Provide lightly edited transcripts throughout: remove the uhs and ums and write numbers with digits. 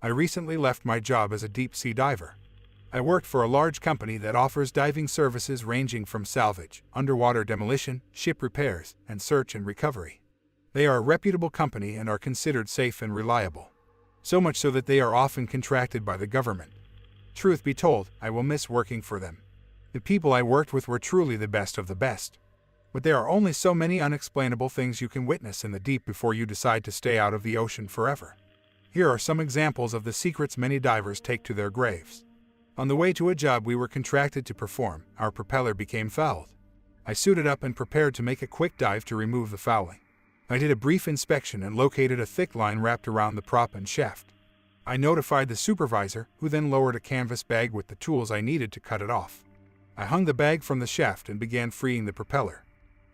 I recently left my job as a deep-sea diver. I worked for a large company that offers diving services ranging from salvage, underwater demolition, ship repairs, and search and recovery. They are a reputable company and are considered safe and reliable. So much so that they are often contracted by the government. Truth be told, I will miss working for them. The people I worked with were truly the best of the best. But there are only so many unexplainable things you can witness in the deep before you decide to stay out of the ocean forever. Here are some examples of the secrets many divers take to their graves. On the way to a job we were contracted to perform, our propeller became fouled. I suited up and prepared to make a quick dive to remove the fouling. I did a brief inspection and located a thick line wrapped around the prop and shaft. I notified the supervisor, who then lowered a canvas bag with the tools I needed to cut it off. I hung the bag from the shaft and began freeing the propeller.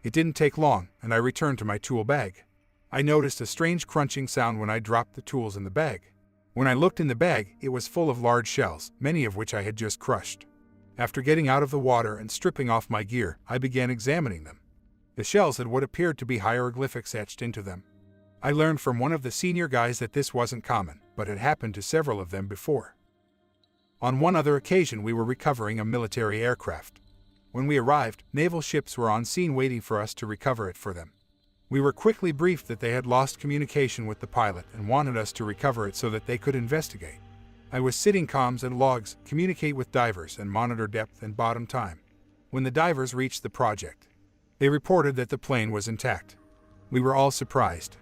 It didn't take long, and I returned to my tool bag. I noticed a strange crunching sound when I dropped the tools in the bag. When I looked in the bag, it was full of large shells, many of which I had just crushed. After getting out of the water and stripping off my gear, I began examining them. The shells had what appeared to be hieroglyphics etched into them. I learned from one of the senior guys that this wasn't common, but had happened to several of them before. On one other occasion we were recovering a military aircraft. When we arrived, naval ships were on scene waiting for us to recover it for them. We were quickly briefed that they had lost communication with the pilot and wanted us to recover it so that they could investigate. I was sitting comms and logs, communicate with divers, and monitor depth and bottom time. When the divers reached the project, they reported that the plane was intact. We were all surprised.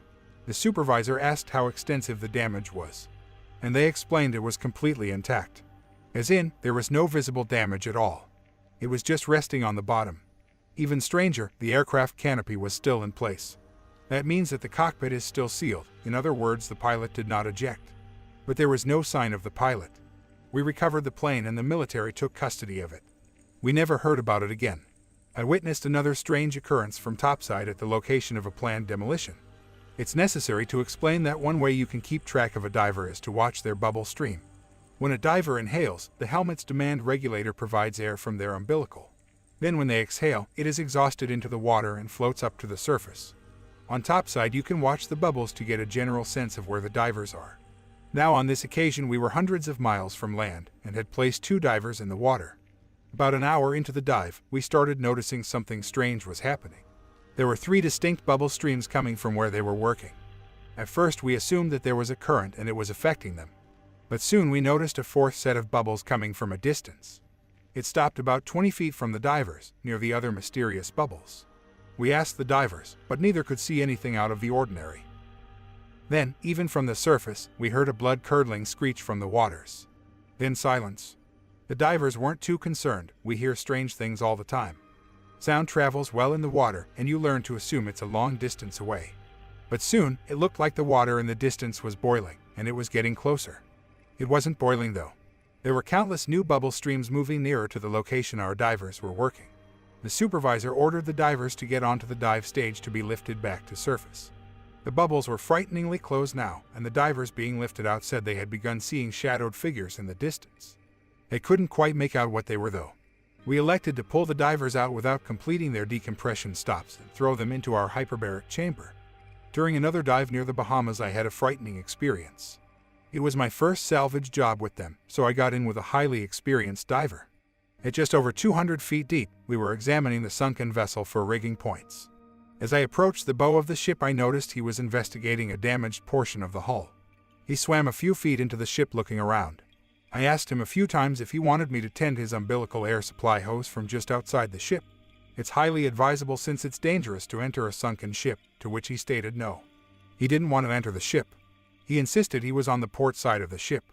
The supervisor asked how extensive the damage was, and they explained it was completely intact. As in, there was no visible damage at all. It was just resting on the bottom. Even stranger, the aircraft canopy was still in place. That means that the cockpit is still sealed. In other words, the pilot did not eject. But there was no sign of the pilot. We recovered the plane and the military took custody of it. We never heard about it again. I witnessed another strange occurrence from topside at the location of a planned demolition. It's necessary to explain that one way you can keep track of a diver is to watch their bubble stream. When a diver inhales, the helmet's demand regulator provides air from their umbilical. Then when they exhale, it is exhausted into the water and floats up to the surface. On topside you can watch the bubbles to get a general sense of where the divers are. Now on this occasion we were hundreds of miles from land and had placed 2 divers in the water. About an hour into the dive, we started noticing something strange was happening. There were 3 distinct bubble streams coming from where they were working. At first we assumed that there was a current and it was affecting them. But soon we noticed a 4th set of bubbles coming from a distance. It stopped about 20 feet from the divers, near the other mysterious bubbles. We asked the divers, but neither could see anything out of the ordinary. Then, even from the surface, we heard a blood-curdling screech from the waters. Then silence. The divers weren't too concerned. We hear strange things all the time. Sound travels well in the water, and you learn to assume it's a long distance away. But soon, it looked like the water in the distance was boiling, and it was getting closer. It wasn't boiling though. There were countless new bubble streams moving nearer to the location our divers were working. The supervisor ordered the divers to get onto the dive stage to be lifted back to surface. The bubbles were frighteningly close now, and the divers being lifted out said they had begun seeing shadowed figures in the distance. They couldn't quite make out what they were though. We elected to pull the divers out without completing their decompression stops and throw them into our hyperbaric chamber. During another dive near the Bahamas I had a frightening experience. It was my first salvage job with them, so I got in with a highly experienced diver. At just over 200 feet deep, we were examining the sunken vessel for rigging points. As I approached the bow of the ship I noticed he was investigating a damaged portion of the hull. He swam a few feet into the ship looking around. I asked him a few times if he wanted me to tend his umbilical air supply hose from just outside the ship. It's highly advisable since it's dangerous to enter a sunken ship, to which he stated no. He didn't want to enter the ship. He insisted he was on the port side of the ship.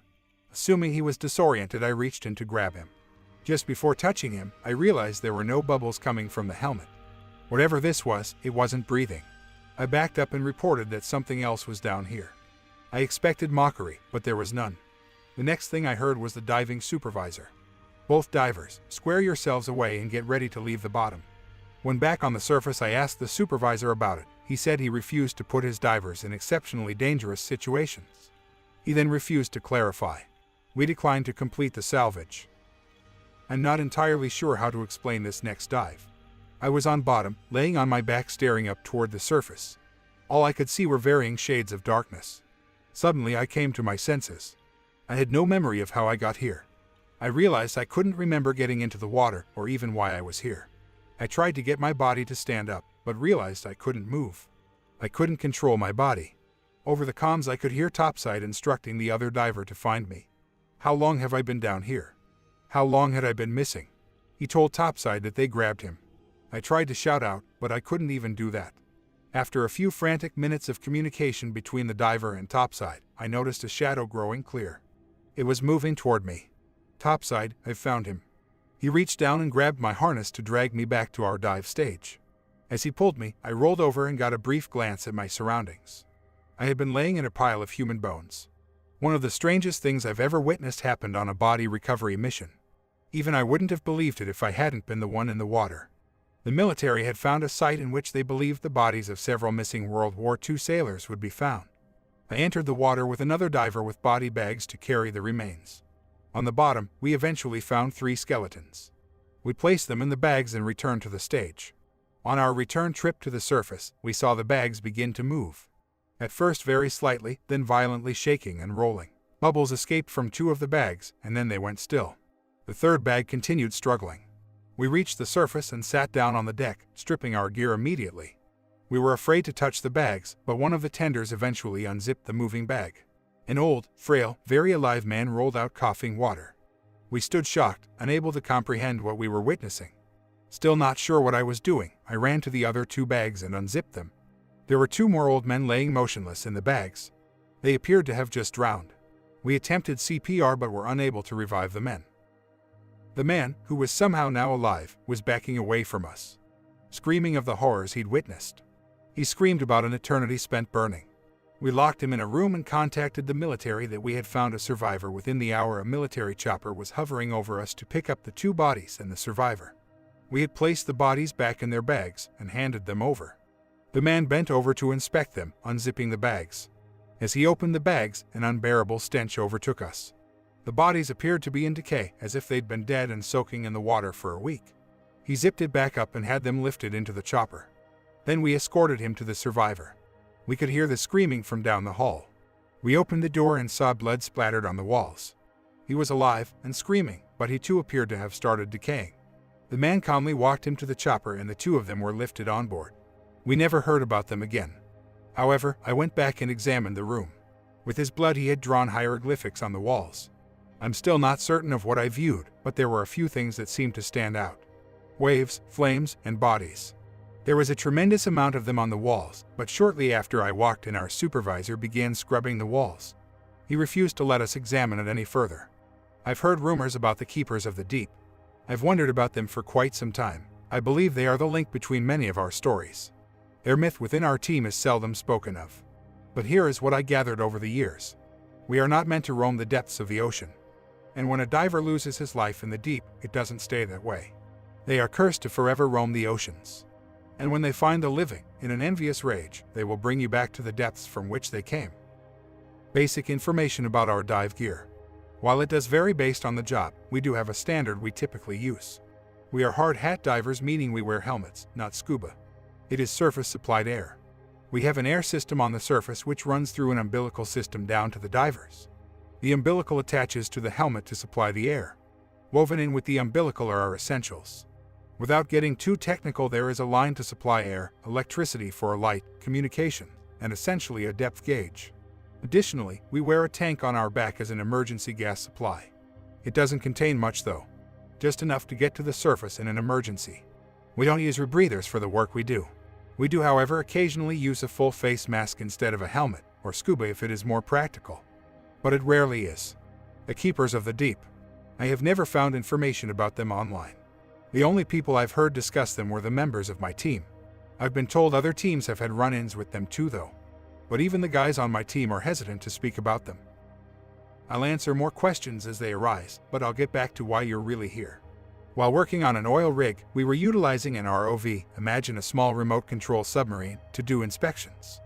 Assuming he was disoriented, I reached in to grab him. Just before touching him, I realized there were no bubbles coming from the helmet. Whatever this was, it wasn't breathing. I backed up and reported that something else was down here. I expected mockery, but there was none. The next thing I heard was the diving supervisor. Both divers, square yourselves away and get ready to leave the bottom. When back on the surface I asked the supervisor about it. He said he refused to put his divers in exceptionally dangerous situations. He then refused to clarify. We declined to complete the salvage. I'm not entirely sure how to explain this next dive. I was on bottom, laying on my back staring up toward the surface. All I could see were varying shades of darkness. Suddenly I came to my senses. I had no memory of how I got here. I realized I couldn't remember getting into the water or even why I was here. I tried to get my body to stand up, but realized I couldn't move. I couldn't control my body. Over the comms I could hear Topside instructing the other diver to find me. How long have I been down here? How long had I been missing? He told Topside that they grabbed him. I tried to shout out, but I couldn't even do that. After a few frantic minutes of communication between the diver and Topside, I noticed a shadow growing clear. It was moving toward me. Topside, I've found him. He reached down and grabbed my harness to drag me back to our dive stage. As he pulled me, I rolled over and got a brief glance at my surroundings. I had been laying in a pile of human bones. One of the strangest things I've ever witnessed happened on a body recovery mission. Even I wouldn't have believed it if I hadn't been the one in the water. The military had found a site in which they believed the bodies of several missing World War II sailors would be found. I entered the water with another diver with body bags to carry the remains. On the bottom, we eventually found 3 skeletons. We placed them in the bags and returned to the stage. On our return trip to the surface, we saw the bags begin to move. At first very slightly, then violently shaking and rolling. Bubbles escaped from 2 of the bags, and then they went still. The 3rd bag continued struggling. We reached the surface and sat down on the deck, stripping our gear immediately. We were afraid to touch the bags, but one of the tenders eventually unzipped the moving bag. An old, frail, very alive man rolled out coughing water. We stood shocked, unable to comprehend what we were witnessing. Still not sure what I was doing, I ran to the other 2 bags and unzipped them. There were 2 more old men laying motionless in the bags. They appeared to have just drowned. We attempted CPR but were unable to revive the men. The man, who was somehow now alive, was backing away from us, screaming of the horrors he'd witnessed. He screamed about an eternity spent burning. We locked him in a room and contacted the military that we had found a survivor. Within the hour, a military chopper was hovering over us to pick up the 2 bodies and the survivor. We had placed the bodies back in their bags and handed them over. The man bent over to inspect them, unzipping the bags. As he opened the bags, an unbearable stench overtook us. The bodies appeared to be in decay, as if they'd been dead and soaking in the water for a week. He zipped it back up and had them lifted into the chopper. Then we escorted him to the survivor. We could hear the screaming from down the hall. We opened the door and saw blood splattered on the walls. He was alive and screaming, but he too appeared to have started decaying. The man calmly walked him to the chopper and the 2 of them were lifted on board. We never heard about them again. However, I went back and examined the room. With his blood he had drawn hieroglyphics on the walls. I'm still not certain of what I viewed, but there were a few things that seemed to stand out. Waves, flames, and bodies. There was a tremendous amount of them on the walls, but shortly after I walked in, our supervisor began scrubbing the walls. He refused to let us examine it any further. I've heard rumors about the Keepers of the Deep. I've wondered about them for quite some time. I believe they are the link between many of our stories. Their myth within our team is seldom spoken of. But here is what I gathered over the years. We are not meant to roam the depths of the ocean. And when a diver loses his life in the deep, it doesn't stay that way. They are cursed to forever roam the oceans. And when they find the living, in an envious rage, they will bring you back to the depths from which they came. Basic information about our dive gear. While it does vary based on the job, we do have a standard we typically use. We are hard hat divers, meaning we wear helmets, not scuba. It is surface-supplied air. We have an air system on the surface which runs through an umbilical system down to the divers. The umbilical attaches to the helmet to supply the air. Woven in with the umbilical are our essentials. Without getting too technical, there is a line to supply air, electricity for light, communication, and essentially a depth gauge. Additionally, we wear a tank on our back as an emergency gas supply. It doesn't contain much though. Just enough to get to the surface in an emergency. We don't use rebreathers for the work we do. We do, however, occasionally use a full face mask instead of a helmet, or scuba if it is more practical. But it rarely is. The Keepers of the Deep. I have never found information about them online. The only people I've heard discuss them were the members of my team. I've been told other teams have had run-ins with them too though. But even the guys on my team are hesitant to speak about them. I'll answer more questions as they arise, but I'll get back to why you're really here. While working on an oil rig, we were utilizing an ROV, imagine a small remote control submarine, to do inspections.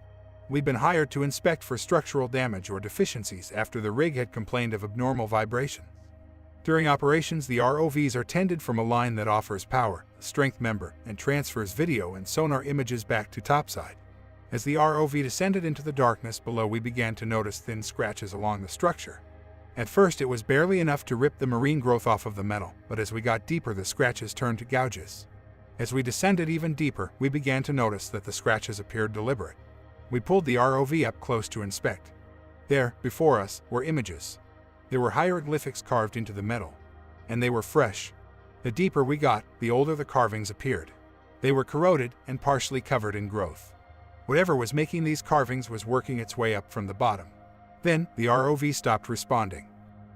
We'd been hired to inspect for structural damage or deficiencies after the rig had complained of abnormal vibration. During operations, the ROVs are tended from a line that offers power, a strength member, and transfers video and sonar images back to topside. As the ROV descended into the darkness below, we began to notice thin scratches along the structure. At first it was barely enough to rip the marine growth off of the metal, but as we got deeper the scratches turned to gouges. As we descended even deeper, we began to notice that the scratches appeared deliberate. We pulled the ROV up close to inspect. There, before us, were images. There were hieroglyphics carved into the metal, and they were fresh. The deeper we got, the older the carvings appeared. They were corroded and partially covered in growth. Whatever was making these carvings was working its way up from the bottom. Then, the ROV stopped responding.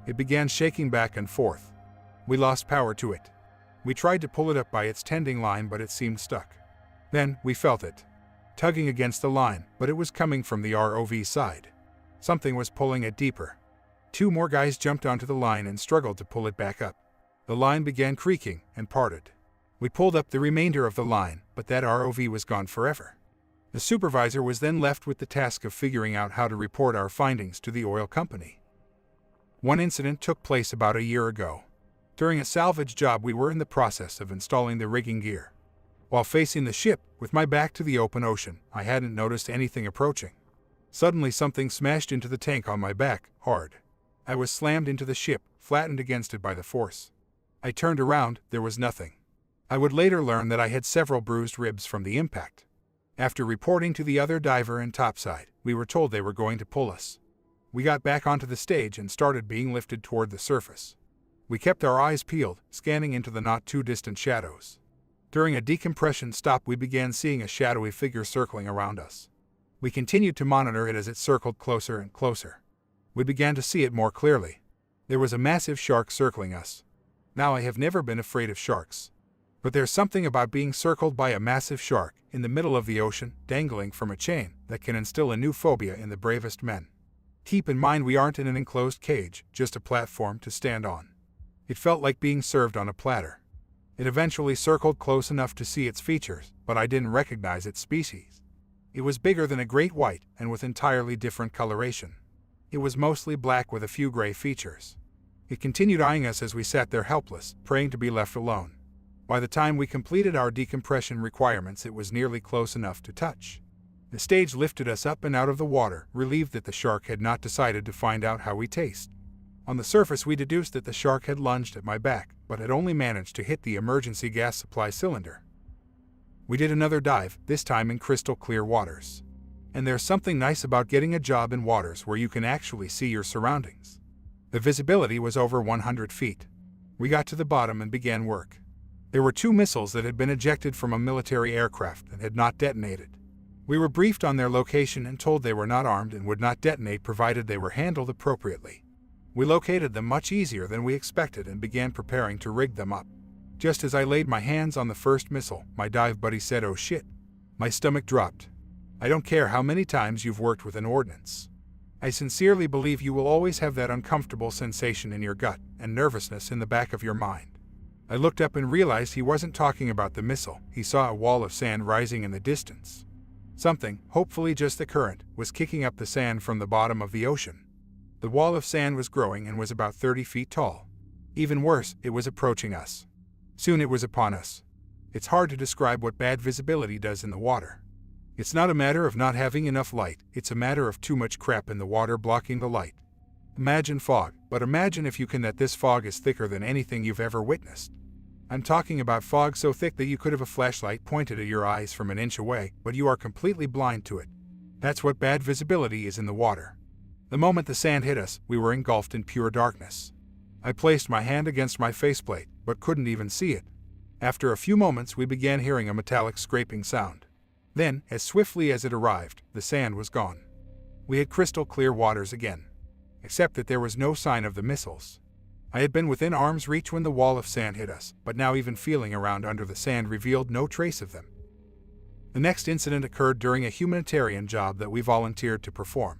It began shaking back and forth. We lost power to it. We tried to pull it up by its tending line, but it seemed stuck. Then, we felt it tugging against the line, but it was coming from the ROV side. Something was pulling it deeper. 2 more guys jumped onto the line and struggled to pull it back up. The line began creaking and parted. We pulled up the remainder of the line, but that ROV was gone forever. The supervisor was then left with the task of figuring out how to report our findings to the oil company. One incident took place about a year ago. During a salvage job, we were in the process of installing the rigging gear. While facing the ship, with my back to the open ocean, I hadn't noticed anything approaching. Suddenly something smashed into the tank on my back, hard. I was slammed into the ship, flattened against it by the force. I turned around, there was nothing. I would later learn that I had several bruised ribs from the impact. After reporting to the other diver and topside, we were told they were going to pull us. We got back onto the stage and started being lifted toward the surface. We kept our eyes peeled, scanning into the not-too-distant shadows. During a decompression stop, we began seeing a shadowy figure circling around us. We continued to monitor it as it circled closer and closer. We began to see it more clearly. There was a massive shark circling us. Now, I have never been afraid of sharks. But there's something about being circled by a massive shark in the middle of the ocean, dangling from a chain, that can instill a new phobia in the bravest men. Keep in mind, we aren't in an enclosed cage, just a platform to stand on. It felt like being served on a platter. It eventually circled close enough to see its features, but I didn't recognize its species. It was bigger than a great white and with entirely different coloration. It was mostly black with a few gray features. It continued eyeing us as we sat there helpless, praying to be left alone. By the time we completed our decompression requirements, it was nearly close enough to touch. The stage lifted us up and out of the water, relieved that the shark had not decided to find out how we taste. On the surface, we deduced that the shark had lunged at my back, but had only managed to hit the emergency gas supply cylinder. We did another dive, this time in crystal clear waters. And there's something nice about getting a job in waters where you can actually see your surroundings. The visibility was over 100 feet. We got to the bottom and began work. There were 2 missiles that had been ejected from a military aircraft and had not detonated. We were briefed on their location and told they were not armed and would not detonate provided they were handled appropriately. We located them much easier than we expected and began preparing to rig them up. Just as I laid my hands on the first missile, my dive buddy said, "Oh shit." My stomach dropped. I don't care how many times you've worked with an ordnance. I sincerely believe you will always have that uncomfortable sensation in your gut and nervousness in the back of your mind. I looked up and realized he wasn't talking about the missile. He saw a wall of sand rising in the distance. Something, hopefully just the current, was kicking up the sand from the bottom of the ocean. The wall of sand was growing and was about 30 feet tall. Even worse, it was approaching us. Soon it was upon us. It's hard to describe what bad visibility does in the water. It's not a matter of not having enough light, it's a matter of too much crap in the water blocking the light. Imagine fog, but imagine if you can that this fog is thicker than anything you've ever witnessed. I'm talking about fog so thick that you could have a flashlight pointed at your eyes from an inch away, but you are completely blind to it. That's what bad visibility is in the water. The moment the sand hit us, we were engulfed in pure darkness. I placed my hand against my faceplate, but couldn't even see it. After a few moments, we began hearing a metallic scraping sound. Then, as swiftly as it arrived, the sand was gone. We had crystal clear waters again. Except that there was no sign of the missiles. I had been within arm's reach when the wall of sand hit us, but now even feeling around under the sand revealed no trace of them. The next incident occurred during a humanitarian job that we volunteered to perform.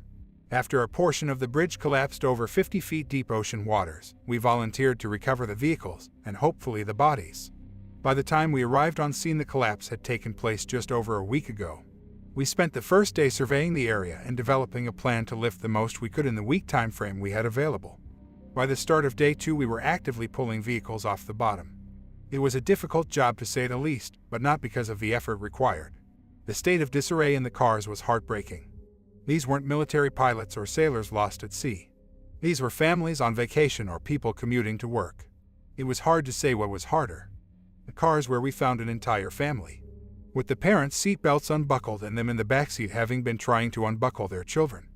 After a portion of the bridge collapsed over 50 feet deep ocean waters, we volunteered to recover the vehicles, and hopefully the bodies. By the time we arrived on scene, the collapse had taken place just over a week ago. We spent the first day surveying the area and developing a plan to lift the most we could in the week time frame we had available. By the start of day 2, we were actively pulling vehicles off the bottom. It was a difficult job to say the least, but not because of the effort required. The state of disarray in the cars was heartbreaking. These weren't military pilots or sailors lost at sea. These were families on vacation or people commuting to work. It was hard to say what was harder. The cars where we found an entire family, with the parents' seatbelts unbuckled and them in the backseat having been trying to unbuckle their children,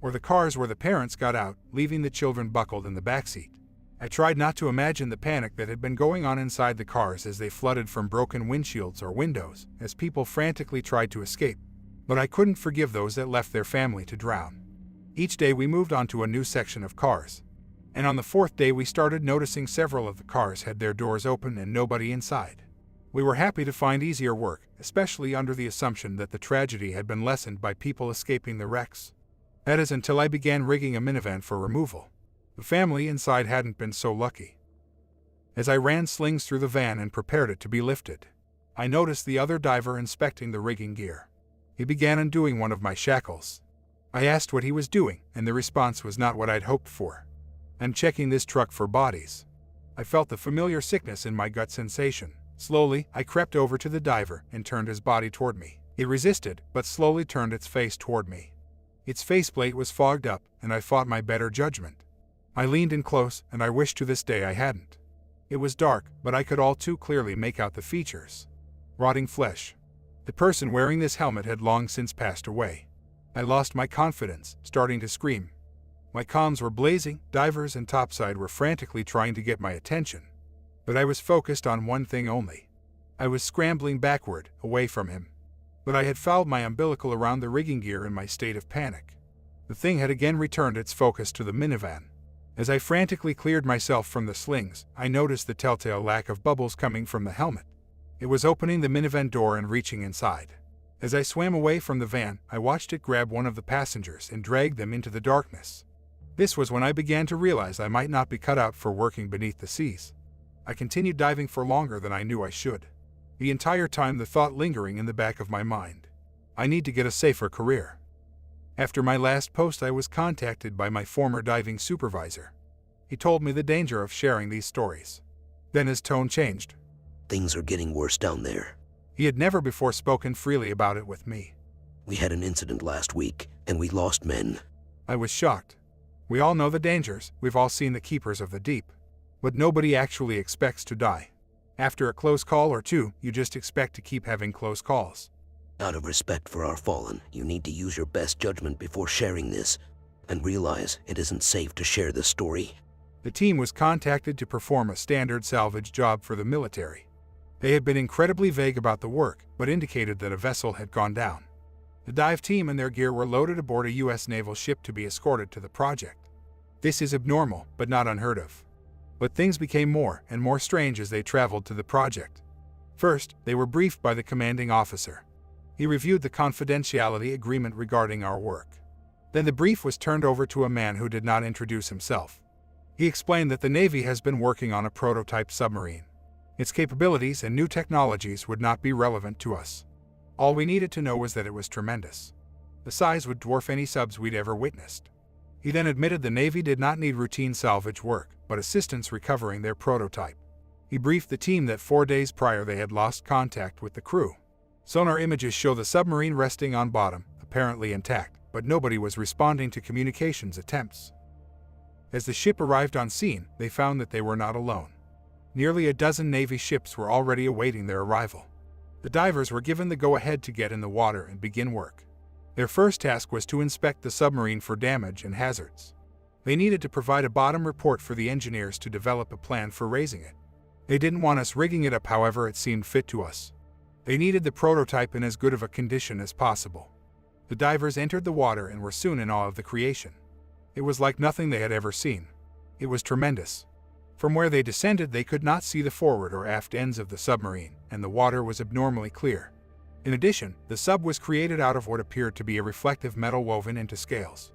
or the cars where the parents got out, leaving the children buckled in the backseat. I tried not to imagine the panic that had been going on inside the cars as they flooded from broken windshields or windows, as people frantically tried to escape, but I couldn't forgive those that left their family to drown. Each day we moved on to a new section of cars, and on the fourth day we started noticing several of the cars had their doors open and nobody inside. We were happy to find easier work, especially under the assumption that the tragedy had been lessened by people escaping the wrecks. That is until I began rigging a minivan for removal. The family inside hadn't been so lucky. As I ran slings through the van and prepared it to be lifted, I noticed the other diver inspecting the rigging gear. He began undoing one of my shackles. I asked what he was doing, and the response was not what I'd hoped for. "I'm checking this truck for bodies." I felt the familiar sickness in my gut sensation. Slowly, I crept over to the diver and turned his body toward me. It resisted, but slowly turned its face toward me. Its faceplate was fogged up, and I fought my better judgment. I leaned in close, and I wish to this day I hadn't. It was dark, but I could all too clearly make out the features. Rotting flesh. The person wearing this helmet had long since passed away. I lost my confidence, starting to scream. My comms were blazing, divers and topside were frantically trying to get my attention. But I was focused on one thing only. I was scrambling backward, away from him. But I had fouled my umbilical around the rigging gear in my state of panic. The thing had again returned its focus to the minivan. As I frantically cleared myself from the slings, I noticed the telltale lack of bubbles coming from the helmet. It was opening the minivan door and reaching inside. As I swam away from the van, I watched it grab one of the passengers and drag them into the darkness. This was when I began to realize I might not be cut out for working beneath the seas. I continued diving for longer than I knew I should. The entire time the thought lingering in the back of my mind. I need to get a safer career. After my last post, I was contacted by my former diving supervisor. He told me the danger of sharing these stories. Then his tone changed. "Things are getting worse down there." He had never before spoken freely about it with me. "We had an incident last week, and we lost men." I was shocked. We all know the dangers, we've all seen the keepers of the deep. But nobody actually expects to die. After a close call or two, you just expect to keep having close calls. Out of respect for our fallen, you need to use your best judgment before sharing this, and realize it isn't safe to share this story. The team was contacted to perform a standard salvage job for the military. They had been incredibly vague about the work, but indicated that a vessel had gone down. The dive team and their gear were loaded aboard a U.S. naval ship to be escorted to the project. This is abnormal, but not unheard of. But things became more and more strange as they traveled to the project. First, they were briefed by the commanding officer. He reviewed the confidentiality agreement regarding our work. Then the brief was turned over to a man who did not introduce himself. He explained that the Navy has been working on a prototype submarine. Its capabilities and new technologies would not be relevant to us. All we needed to know was that it was tremendous. The size would dwarf any subs we'd ever witnessed. He then admitted the Navy did not need routine salvage work, but assistance recovering their prototype. He briefed the team that 4 days prior they had lost contact with the crew. Sonar images show the submarine resting on bottom, apparently intact, but nobody was responding to communications attempts. As the ship arrived on scene, they found that they were not alone. Nearly a dozen Navy ships were already awaiting their arrival. The divers were given the go-ahead to get in the water and begin work. Their first task was to inspect the submarine for damage and hazards. They needed to provide a bottom report for the engineers to develop a plan for raising it. They didn't want us rigging it up however it seemed fit to us. They needed the prototype in as good of a condition as possible. The divers entered the water and were soon in awe of the creation. It was like nothing they had ever seen. It was tremendous. From where they descended, they could not see the forward or aft ends of the submarine, and the water was abnormally clear. In addition, the sub was created out of what appeared to be a reflective metal woven into scales.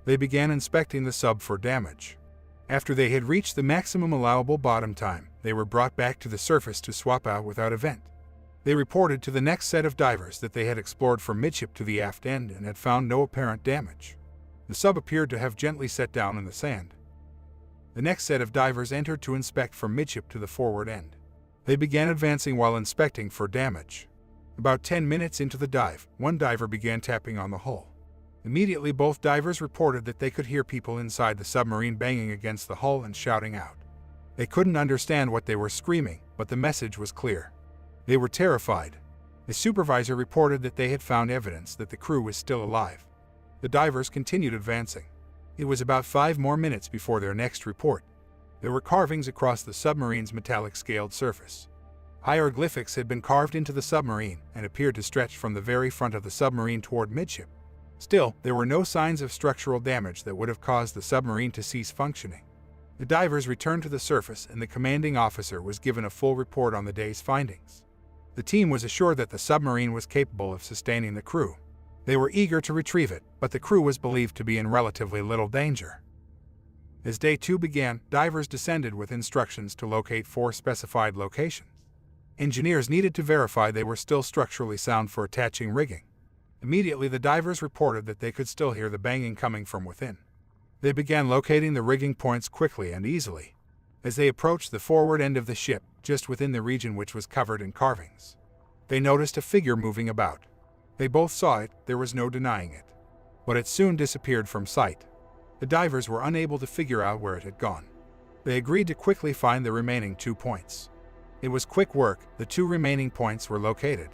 They began inspecting the sub for damage. After they had reached the maximum allowable bottom time, they were brought back to the surface to swap out without event. They reported to the next set of divers that they had explored from midship to the aft end and had found no apparent damage. The sub appeared to have gently set down in the sand. The next set of divers entered to inspect from midship to the forward end. They began advancing while inspecting for damage. About 10 minutes into the dive, one diver began tapping on the hull. Immediately, both divers reported that they could hear people inside the submarine banging against the hull and shouting out. They couldn't understand what they were screaming, but the message was clear. They were terrified. The supervisor reported that they had found evidence that the crew was still alive. The divers continued advancing. It was about 5 more minutes before their next report. There were carvings across the submarine's metallic scaled surface. Hieroglyphics had been carved into the submarine and appeared to stretch from the very front of the submarine toward midship. Still, there were no signs of structural damage that would have caused the submarine to cease functioning. The divers returned to the surface and the commanding officer was given a full report on the day's findings. The team was assured that the submarine was capable of sustaining the crew. They were eager to retrieve it, but the crew was believed to be in relatively little danger. As day 2 began, divers descended with instructions to locate 4 specified locations. Engineers needed to verify they were still structurally sound for attaching rigging. Immediately, the divers reported that they could still hear the banging coming from within. They began locating the rigging points quickly and easily. As they approached the forward end of the ship, just within the region which was covered in carvings, they noticed a figure moving about. They both saw it, there was no denying it. But it soon disappeared from sight. The divers were unable to figure out where it had gone. They agreed to quickly find the remaining 2 points. It was quick work, the 2 remaining points were located.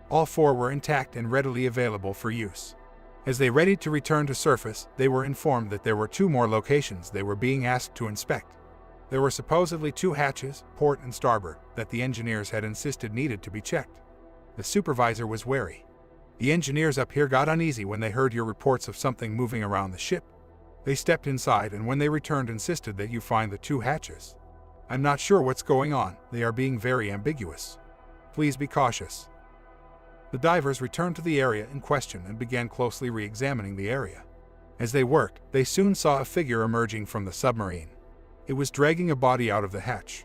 All 4 were intact and readily available for use. As they readied to return to surface, they were informed that there were 2 more locations they were being asked to inspect. There were supposedly 2 hatches, port and starboard, that the engineers had insisted needed to be checked. The supervisor was wary. The engineers up here got uneasy when they heard your reports of something moving around the ship. They stepped inside and when they returned insisted that you find the 2 hatches. I'm not sure what's going on, they are being very ambiguous. Please be cautious. The divers returned to the area in question and began closely re-examining the area. As they worked, they soon saw a figure emerging from the submarine. It was dragging a body out of the hatch.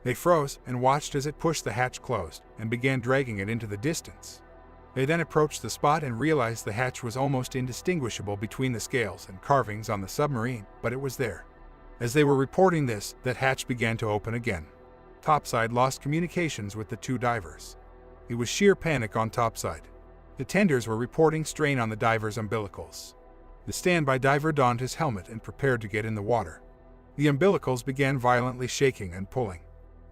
They froze and watched as it pushed the hatch closed and began dragging it into the distance. They then approached the spot and realized the hatch was almost indistinguishable between the scales and carvings on the submarine, but it was there. As they were reporting this, that hatch began to open again. Topside lost communications with the 2 divers. It was sheer panic on topside. The tenders were reporting strain on the divers' umbilicals. The standby diver donned his helmet and prepared to get in the water. The umbilicals began violently shaking and pulling.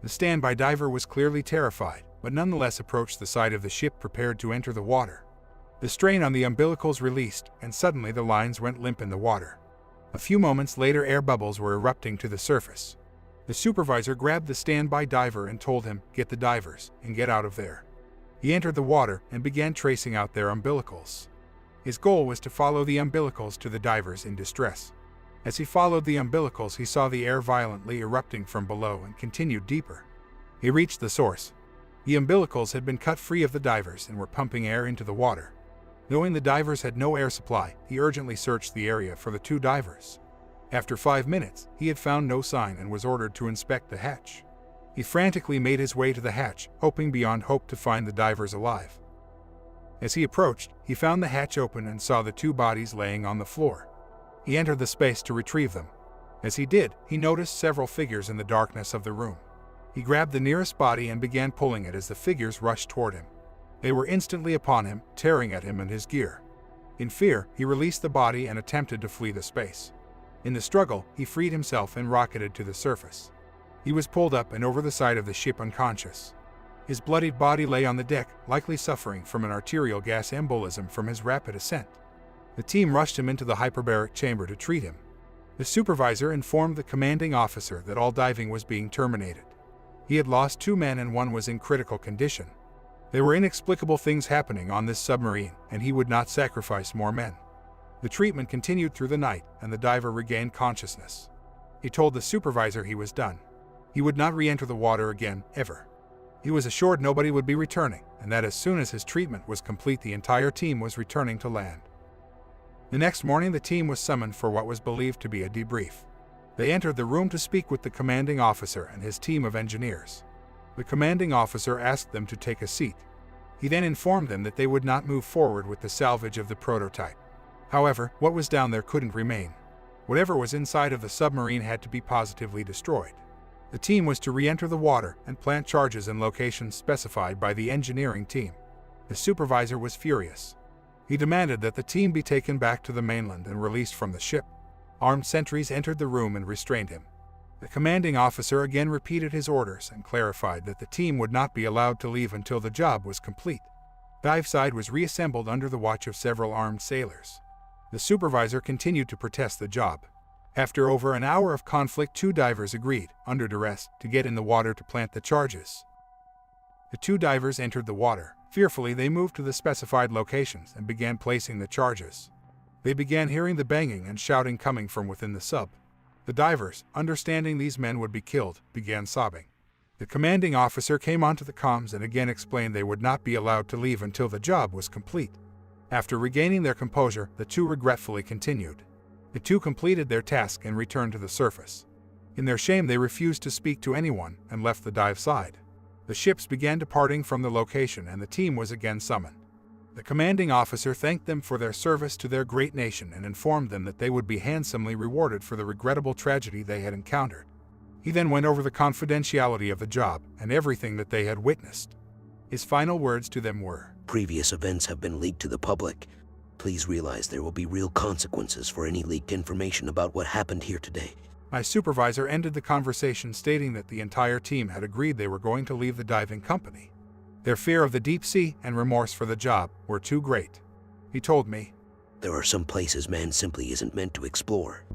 The standby diver was clearly terrified, but nonetheless approached the side of the ship prepared to enter the water. The strain on the umbilicals released, and suddenly the lines went limp in the water. A few moments later, air bubbles were erupting to the surface. The supervisor grabbed the standby diver and told him, "Get the divers, and get out of there." He entered the water and began tracing out their umbilicals. His goal was to follow the umbilicals to the divers in distress. As he followed the umbilicals, he saw the air violently erupting from below and continued deeper. He reached the source. The umbilicals had been cut free of the divers and were pumping air into the water. Knowing the divers had no air supply, he urgently searched the area for the 2 divers. After 5 minutes, he had found no sign and was ordered to inspect the hatch. He frantically made his way to the hatch, hoping beyond hope to find the divers alive. As he approached, he found the hatch open and saw the 2 bodies laying on the floor. He entered the space to retrieve them. As he did, he noticed several figures in the darkness of the room. He grabbed the nearest body and began pulling it as the figures rushed toward him. They were instantly upon him, tearing at him and his gear. In fear, he released the body and attempted to flee the space. In the struggle, he freed himself and rocketed to the surface. He was pulled up and over the side of the ship unconscious. His bloodied body lay on the deck, likely suffering from an arterial gas embolism from his rapid ascent. The team rushed him into the hyperbaric chamber to treat him. The supervisor informed the commanding officer that all diving was being terminated. He had lost 2 men and 1 was in critical condition. There were inexplicable things happening on this submarine, and he would not sacrifice more men. The treatment continued through the night, and the diver regained consciousness. He told the supervisor he was done. He would not re-enter the water again, ever. He was assured nobody would be returning, and that as soon as his treatment was complete, the entire team was returning to land. The next morning, the team was summoned for what was believed to be a debrief. They entered the room to speak with the commanding officer and his team of engineers. The commanding officer asked them to take a seat. He then informed them that they would not move forward with the salvage of the prototype. However, what was down there couldn't remain. Whatever was inside of the submarine had to be positively destroyed. The team was to re-enter the water and plant charges in locations specified by the engineering team. The supervisor was furious. He demanded that the team be taken back to the mainland and released from the ship. Armed sentries entered the room and restrained him. The commanding officer again repeated his orders and clarified that the team would not be allowed to leave until the job was complete. Diveside was reassembled under the watch of several armed sailors. The supervisor continued to protest the job. After over an hour of conflict, 2 divers agreed, under duress, to get in the water to plant the charges. The 2 divers entered the water. Fearfully, they moved to the specified locations and began placing the charges. They began hearing the banging and shouting coming from within the sub. The divers, understanding these men would be killed, began sobbing. The commanding officer came onto the comms and again explained they would not be allowed to leave until the job was complete. After regaining their composure, the 2 regretfully continued. The 2 completed their task and returned to the surface. In their shame, they refused to speak to anyone and left the dive side. The ships began departing from the location and the team was again summoned. The commanding officer thanked them for their service to their great nation and informed them that they would be handsomely rewarded for the regrettable tragedy they had encountered. He then went over the confidentiality of the job and everything that they had witnessed. His final words to them were, Previous events have been leaked to the public. Please realize there will be real consequences for any leaked information about what happened here today. My supervisor ended the conversation stating that the entire team had agreed they were going to leave the diving company. Their fear of the deep sea and remorse for the job were too great. He told me, There are some places man simply isn't meant to explore.